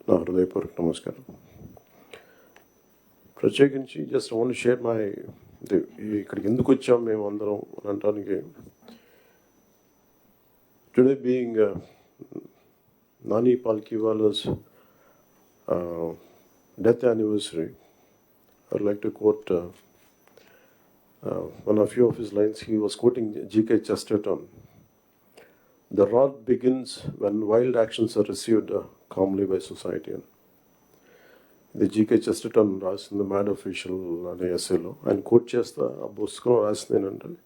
నా హృదయపూర్వక నమస్కారం. ప్రత్యేకించి జస్ట్ ఓన్లీ షేర్ మై ఇక్కడికి ఎందుకు వచ్చాం మేము అందరం అని అనడానికి, today being Nani Palkhivala's death anniversary, I would like to quote one of few of his lines. He was quoting G.K. Chesterton. The wrath begins when wild actions are received calmly by society. ఇది GK Chesterton రాసింది mad official అనే ఎస్సేలో. ఆయన coat చేస్తా ఆ పుస్తకం రాసింది ఏంటంటే,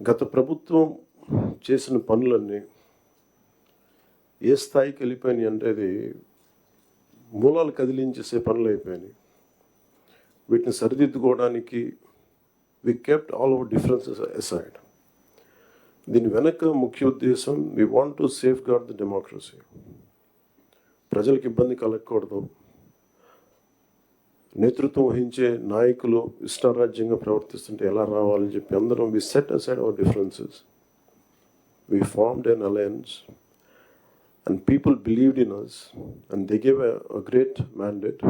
గత ప్రభుత్వం చేసిన పనులన్నీ ఏ స్థాయికి వెళ్ళిపోయినాయి అంటే అది మూలాలు కదిలించేసే పనులు అయిపోయినాయి. వీటిని సరిదిద్దుకోవడానికి we kept all our differences aside. దీని వెనక ముఖ్య ఉద్దేశం, we want to safeguard the democracy. ప్రజలకు ఇబ్బంది కలగకూడదు. నేతృత్వం వహించే నాయకులు ఇష్టారాజ్యంగా ప్రవర్తిస్తుంటే ఎలా రావాలని చెప్పి అందరం we set aside our differences. We formed an alliance and people believed in us and they gave a great mandate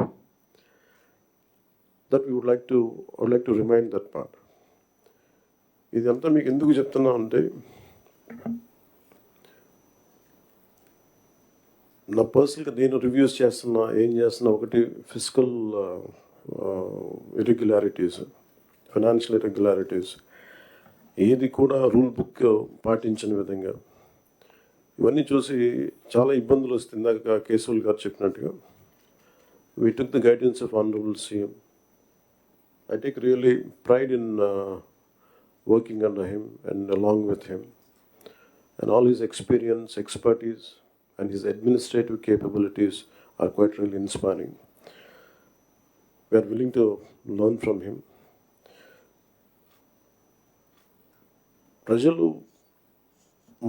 that we would like to remind that part. ఇదంతా మీకు ఎందుకు చెప్తున్నా అంటే, నా పర్సనల్గా నేను రివ్యూస్ చేస్తున్నా, ఏం చేస్తున్నా, ఒకటి ఫిజికల్ ఇర్రెగ్యులారిటీస్, ఫైనాన్షియల్ ఇర్రెగ్యులారిటీస్, ఏది కూడా రూల్ బుక్ పాటించని విధంగా ఇవన్నీ చూసి చాలా ఇబ్బందులు వస్తుంది. ఇందాక కేశవుల్ గారు చెప్పినట్టుగా, we took the guidance of honourable CM. I take really pride in working under him and along with him, and all his experience, expertise, and his administrative capabilities are quite really inspiring. We are willing to learn from him. ప్రజలు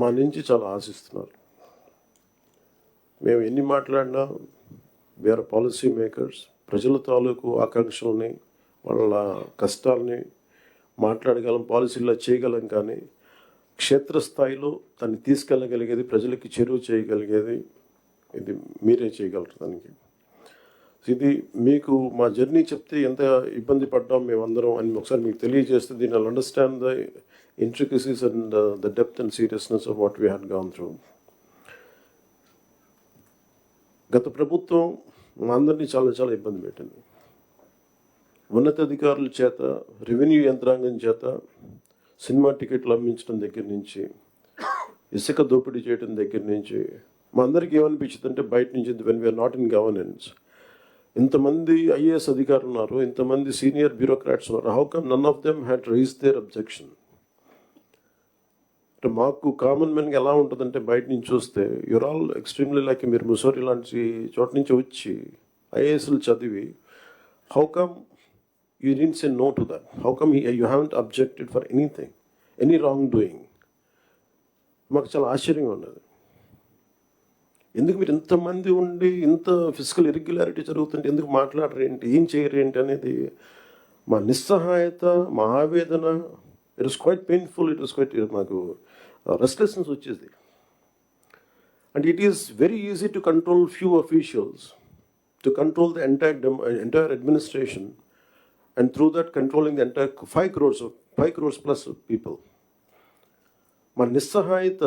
మా నుంచి చాలా ఆశిస్తున్నారు. మేము ఎన్ని మాట్లాడినా we are policy makers. ప్రజల తాలూకు ఆకాంక్షల్ని, వాళ్ళ కష్టాలని మాట్లాడగలం, పాలసీల్లో చేయగలం, కానీ క్షేత్రస్థాయిలో దాన్ని తీసుకెళ్ళగలిగేది, ప్రజలకి చెరువు చేయగలిగేది ఇది మీరే చేయగలరు. దానికి ఇది మీకు మా జర్నీ చెప్తే ఎంత ఇబ్బంది పడ్డాం మేమందరం అని ఒకసారి మీకు తెలియజేస్తే, దీన్ని I'll understand the intricacies and the depth and seriousness of what we had gone through. గత ప్రభుత్వం మా అందరినీ చాలా చాలా ఇబ్బంది పెట్టింది. ఉన్నతాధికారుల చేత, రెవెన్యూ యంత్రాంగం చేత సినిమా టికెట్లు అమ్మించడం దగ్గర నుంచి, ఇసుక దోపిడీ చేయడం దగ్గర నుంచి, మా అందరికీ ఏమనిపించింది అంటే, బయట నుంచి when we are not in governance, ఇంతమంది ఐఏఎస్ అధికారులు ఉన్నారు, ఇంతమంది సీనియర్ బ్యూరోక్రాట్స్ ఉన్నారు, how come none of them had raise their objection. అంటే మాకు కామన్ మ్యాన్కి ఎలా ఉంటుందంటే, బయట నుంచి చూస్తే యూర్ ఆల్ ఎక్స్ట్రీమ్లీ లైక్, మీరు ముసోరి లాంటి చోట నుంచి వచ్చి ఐఏఎస్లు చదివి, how come you didn't say no to that? How come you haven't objected for anything, any wrongdoing? మాకు చాలా ఆశ్చర్యంగా ఉన్నది. ఎందుకు మీరు ఇంతమంది ఉండి ఇంత ఫిజికల్ ఇర్రెగ్యులారిటీ జరుగుతుంటే ఎందుకు మాట్లాడరేంటి, ఏం చేయరేంటి అనేది మా నిస్సహాయత, మా ఆవేదన. It was quite painful. It was quite, మాకు రెస్ట్లెస్నెస్ వచ్చేది. And it is very easy to control few officials, to control the entire administration, and through that controlling the entire 5 crores plus people. మన నిస్సహాయత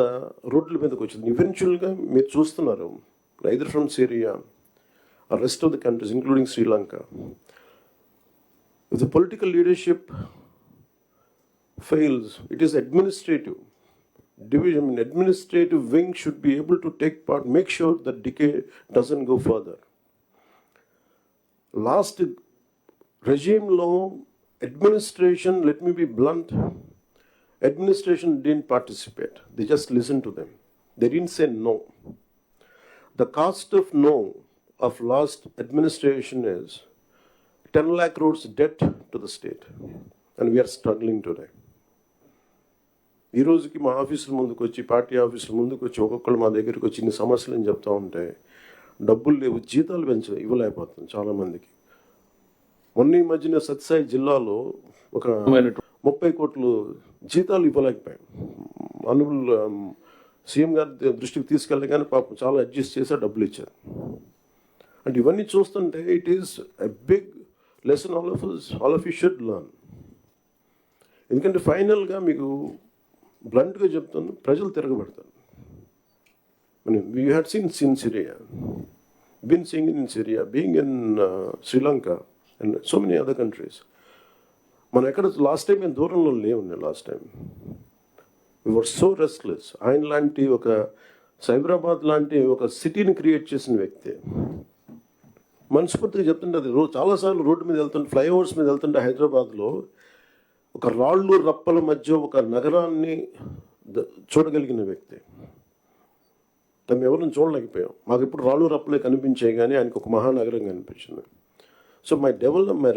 రోడ్ల మీదకి వచ్చింది. ఈవెన్చువల్గా మీరు చూస్తున్నారు, either from Syria or rest of the countries including Sri Lanka, if the political leadership fails, it is administrative division. Administrative wing should be able to take part, make sure that decay doesn't go further. Last regime law, administration, let me be blunt, administration didn't participate. They just listened to them. They didn't say no. The cost of no of last administration is 10 lakh crores debt to the state, and we are struggling today. ఈ రోజుకి మా ఆఫీసుల ముందుకు వచ్చి, party ఆఫీసుల ముందుకు వచ్చి ఒక్కొక్కళ్ళు మా దగ్గరికి వచ్చి ఇన్ని సమస్యలు అని చెప్తా ఉంటే, డబ్బులు లేవు, జీతాలు ఇవ్వలేకపోతుంది చాలామందికి. మొన్న ఈ మధ్యన సత్యసాయి జిల్లాలో ఒక 30 కోట్లు జీతాలు ఇవ్వలేకపోయాం. అనుబుల్ సీఎం గారి దృష్టికి తీసుకెళ్ళగానే పాపం చాలా అడ్జస్ట్ చేసి ఆ డబ్బులు ఇచ్చారు. అంటే ఇవన్నీ చూస్తుంటే it is a big lesson all of you should learn. ఎందుకంటే ఫైనల్గా మీకు బ్లంట్గా చెప్తాను, ప్రజలు తిరగబడతారు. We had seen Syria, been seeing in Syria, being in Sri Lanka and so many other countries. మనం ఎక్కడ లాస్ట్ టైం మేము దూరంలో లేవున్నా. Last time we were so restless. ఆయన లాంటి ఒక సైబరాబాద్ లాంటి ఒక సిటీని క్రియేట్ చేసిన వ్యక్తి మనస్ఫూర్తిగా చెప్తుంటే, అది చాలాసార్లు రోడ్డు మీద వెళ్తుంటే, ఫ్లైఓవర్స్ మీద వెళ్తుంటే హైదరాబాద్లో ఒక రాళ్ళు రప్పల మధ్య ఒక నగరాన్ని చూడగలిగిన వ్యక్తి. మేము ఎవరిని చూడలేకపోయాం. మాకు ఇప్పుడు రాళ్ళు రప్పలే కనిపించాయి, కానీ ఆయనకు ఒక మహానగరం కనిపించింది. So my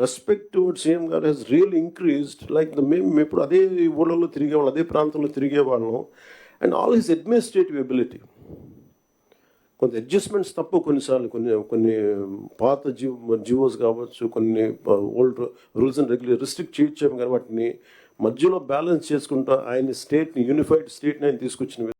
respect towards CM గారు హెస్ రియల్ ఇంక్రీజ్డ్. లైక్ మేము ఇప్పుడు అదే ఊళ్ళలో తిరిగేవాళ్ళం, అదే ప్రాంతంలో తిరిగేవాళ్ళం. And all his administrative ability, కొంత అడ్జస్ట్మెంట్స్ తప్ప కొన్నిసార్లు కొన్ని పాత జివోస్ కావచ్చు, కొన్ని old rules and regulation restrict చేయొచ్చాము, కానీ వాటిని మధ్యలో బ్యాలెన్స్ చేసుకుంటా ఆయన స్టేట్ని, యూనిఫైడ్ స్టేట్ని ఆయన తీసుకొచ్చిన